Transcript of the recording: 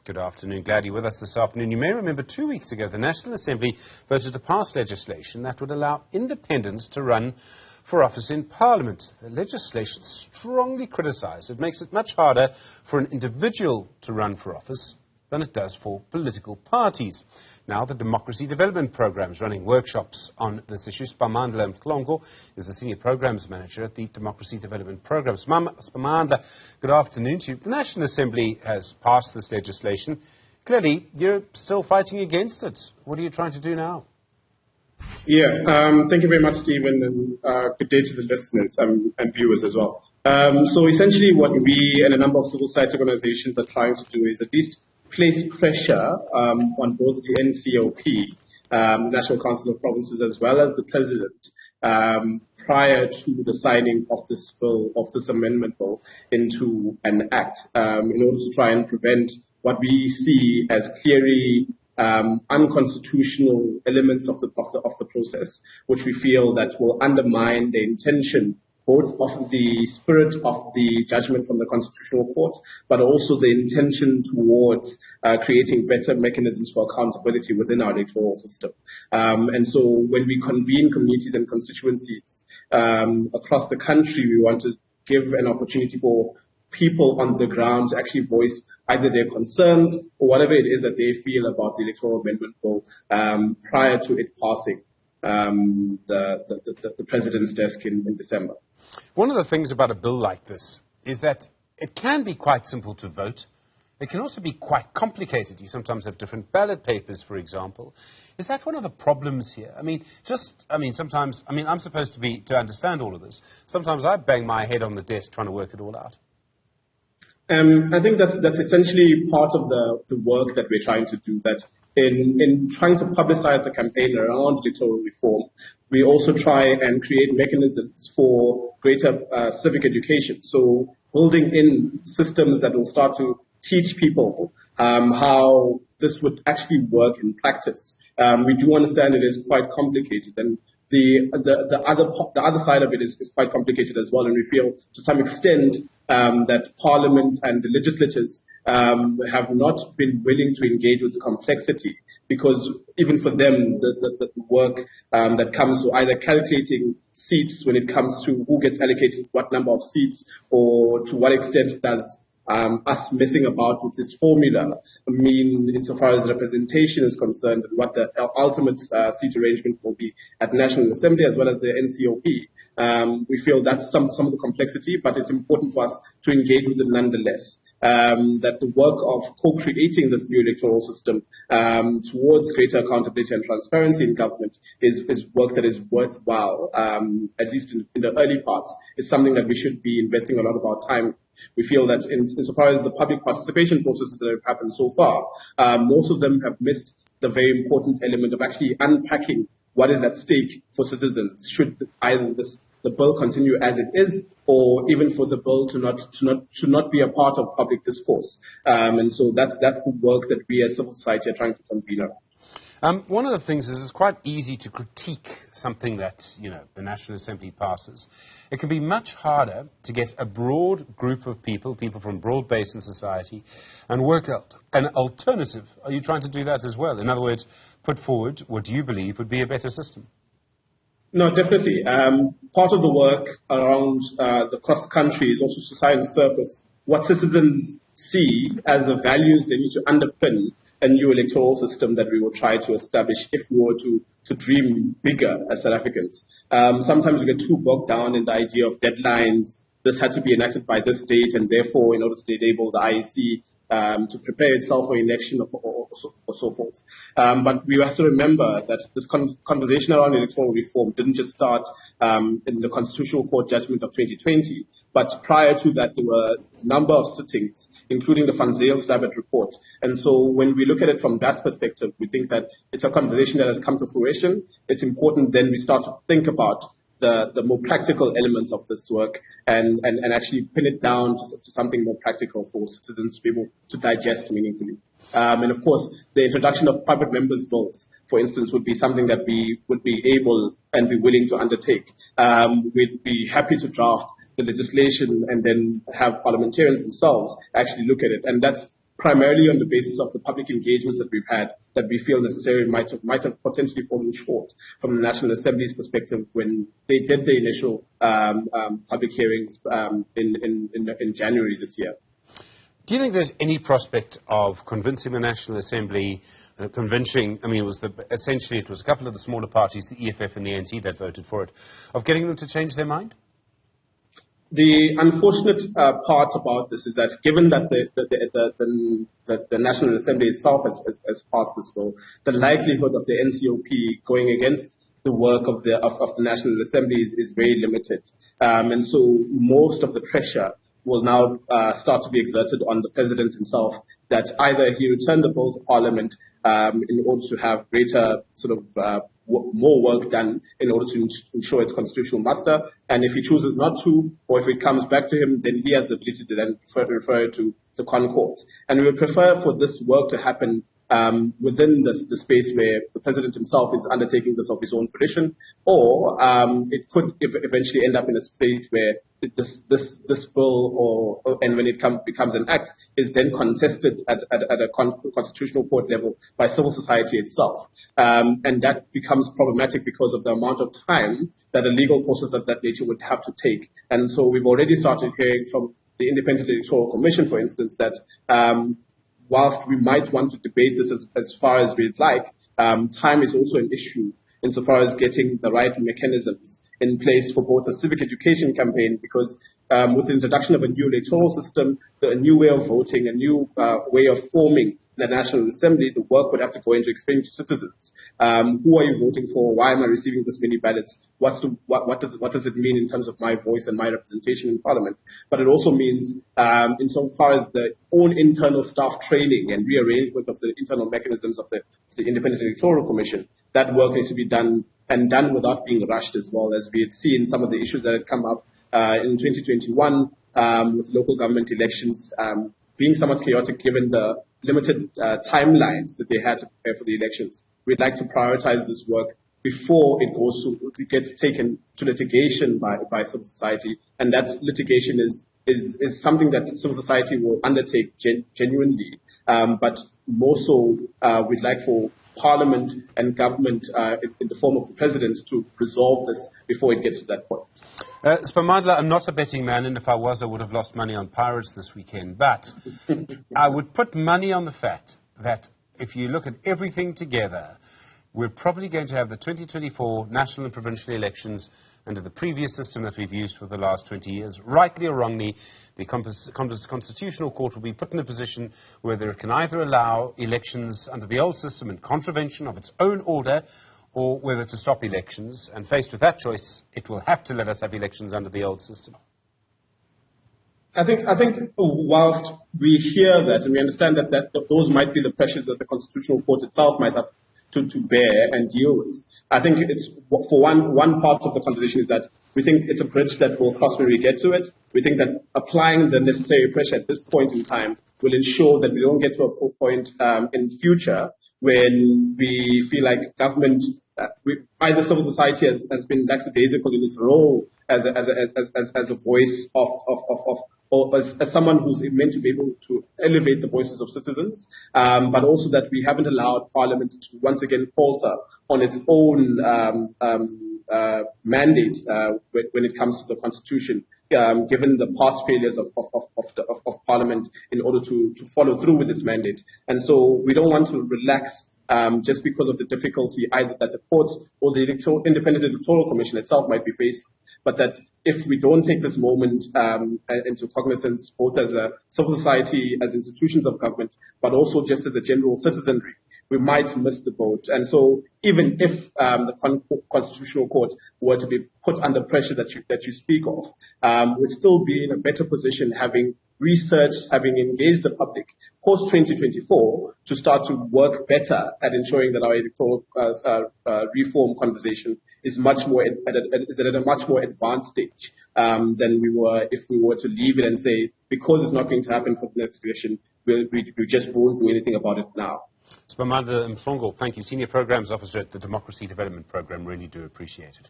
Good afternoon. Glad you're with us this afternoon. You may remember 2 weeks ago the National Assembly voted to pass legislation that would allow independents to run for office in Parliament. The legislation is strongly criticised. It makes it much harder for an individual to run for office than it does for political parties. Now, the Democracy Development Programme is running workshops on this issue. Sphamandla Mhlongo is the Senior Programmes Manager at the Democracy Development Programme. Sphamandla, good afternoon to you. The National Assembly has passed this legislation. Clearly, you're still fighting against it. What are you trying to do now? Thank you very much, Stephen, and good day to the listeners and viewers as well. So essentially what we and a number of civil society organizations are trying to do is at least place pressure on both the NCOP, National Council of Provinces, as well as the President prior to the signing of this bill, of this amendment bill, into an act in order to try and prevent what we see as clearly unconstitutional elements of the process, which we feel that will undermine the intention both of the spirit of the judgment from the Constitutional Court, but also the intention towards creating better mechanisms for accountability within our electoral system. And so when we convene communities and constituencies across the country, we want to give an opportunity for people on the ground to actually voice either their concerns or whatever it is that they feel about the electoral amendment bill prior to it passing the President's desk in December. One of the things about a bill like this is that it can be quite simple to vote. It can also be quite complicated. You sometimes have different ballot papers, for example. Is that one of the problems here? Sometimes, I'm supposed to understand all of this. Sometimes I bang my head on the desk trying to work it all out. I think that's essentially part of the work that we're trying to do, that in trying to publicize the campaign around electoral reform, we also try and create mechanisms for greater civic education. So building in systems that will start to teach people how this would actually work in practice. We do understand it is quite complicated, and the other side of it is quite complicated as well, and we feel to some extent that Parliament and the legislatures have not been willing to engage with the complexity, because even for them, the work that comes to either calculating seats when it comes to who gets allocated what number of seats, or to what extent does us messing about with this formula mean insofar as representation is concerned, and what the ultimate seat arrangement will be at National Assembly as well as the NCOP. We feel that's some of the complexity, but it's important for us to engage with it nonetheless. That the work of co-creating this new electoral system towards greater accountability and transparency in government is work that is worthwhile, at least in the early parts. It's something that we should be investing a lot of our time. We feel that insofar as the public participation processes that have happened so far, most of them have missed the very important element of actually unpacking what is at stake for citizens, should either the bill continue as it is, or even for the bill to not be a part of public discourse. And so that's the work that we as civil society are trying to convene around. One of the things is it's quite easy to critique something that, the National Assembly passes. It can be much harder to get a broad group of people from broad base in society, and work out an alternative. Are you trying to do that as well? In other words, put forward what you believe would be a better system? No, definitely. Part of the work around the cross-country is also to try and surface what citizens see as the values they need to underpin a new electoral system that we will try to establish if we were to dream bigger as South Africans. Sometimes we get too bogged down in the idea of deadlines. This had to be enacted by this date, and therefore, in order to enable the IEC to prepare itself for election or so forth. But we have to remember that this conversation around electoral reform didn't just start in the Constitutional Court judgment of 2020, but prior to that, there were a number of sittings, including the Van Zyl-Slabbert report. And so when we look at it from that perspective, we think that it's a conversation that has come to fruition. It's important then we start to think about the more practical elements of this work and actually pin it down to something more practical for citizens to be able to digest meaningfully. And of course, the introduction of private members' bills, for instance, would be something that we would be able and be willing to undertake. We'd be happy to draft the legislation and then have parliamentarians themselves actually look at it. And that's primarily on the basis of the public engagements that we've had, that we feel necessary might have potentially fallen short from the National Assembly's perspective when they did the initial public hearings in January this year. Do you think there's any prospect of convincing the National Assembly, essentially it was a couple of the smaller parties, the EFF and the ANC, that voted for it, of getting them to change their mind? The unfortunate part about this is that given that the National Assembly itself has passed this bill, the likelihood of the NCOP going against the work of the National Assembly is very limited. And so most of the pressure will now start to be exerted on the President himself, that either he return the bill to Parliament in order to have greater more work done in order to ensure its constitutional muster, and if he chooses not to, or if it comes back to him, then he has the ability to then refer it to the Concord. And we would prefer for this work to happen within the space where the President himself is undertaking this of his own volition, or it could eventually end up in a space where this bill, and when it becomes an act, is then contested at a constitutional court level by civil society itself. And that becomes problematic because of the amount of time that a legal process of that nature would have to take. And so we've already started hearing from the Independent Electoral Commission, for instance, that whilst we might want to debate this as far as we'd like, time is also an issue insofar as getting the right mechanisms in place for both the civic education campaign, because with the introduction of a new electoral system, a new way of voting, a new way of forming the National Assembly, the work would have to go into explaining to citizens, who are you voting for? Why am I receiving this many ballots? What does it mean in terms of my voice and my representation in Parliament? But it also means, insofar as the own internal staff training and rearrangement of the internal mechanisms of the Independent Electoral Commission, that work needs to be done, and done without being rushed, as well as we had seen some of the issues that had come up in 2021 with local government elections being somewhat chaotic given the limited timelines that they had to prepare for the elections. We'd like to prioritize this work before it gets taken to litigation by civil society, and that litigation is something that civil society will undertake genuinely, but more so we'd like for Parliament and government in the form of the President to resolve this before it gets to that point. Sphamandla, I'm not a betting man, and if I was, I would have lost money on Pirates this weekend. But I would put money on the fact that if you look at everything together, we're probably going to have the 2024 national and provincial elections under the previous system that we've used for the last 20 years. Rightly or wrongly, the Constitutional Court will be put in a position whether it can either allow elections under the old system in contravention of its own order, or whether to stop elections. And faced with that choice, it will have to let us have elections under the old system. I think whilst we hear that and we understand that those might be the pressures that the Constitutional Court itself might have to bear and deal with, I think it's, for one part of the conversation is that we think it's a bridge that will cross when we get to it. We think that applying the necessary pressure at this point in time will ensure that we don't get to a point in future when we feel like government, either civil society has been lackadaisical in its role as a voice or as someone who's meant to be able to elevate the voices of citizens, but also that we haven't allowed Parliament to once again falter on its own mandate when it comes to the Constitution, given the past failures of Parliament in order to follow through with its mandate. And so we don't want to relax just because of the difficulty either that the courts or the Independent Electoral Commission itself might be facing, but that if we don't take this moment into cognizance, both as a civil society, as institutions of government, but also just as a general citizenry, we might miss the boat. And so even if the Constitutional Court were to be put under pressure that you speak of, we'd still be in a better position having researched, having engaged the public post-2024 to start to work better at ensuring that our electoral reform conversation is at a much more advanced stage than we were if we were to leave it and say, because it's not going to happen for the next election, we just won't do anything about it now. Sphamandla Mhlongo, thank you. Senior Programs Officer at the Democracy Development Programme. Really do appreciate it.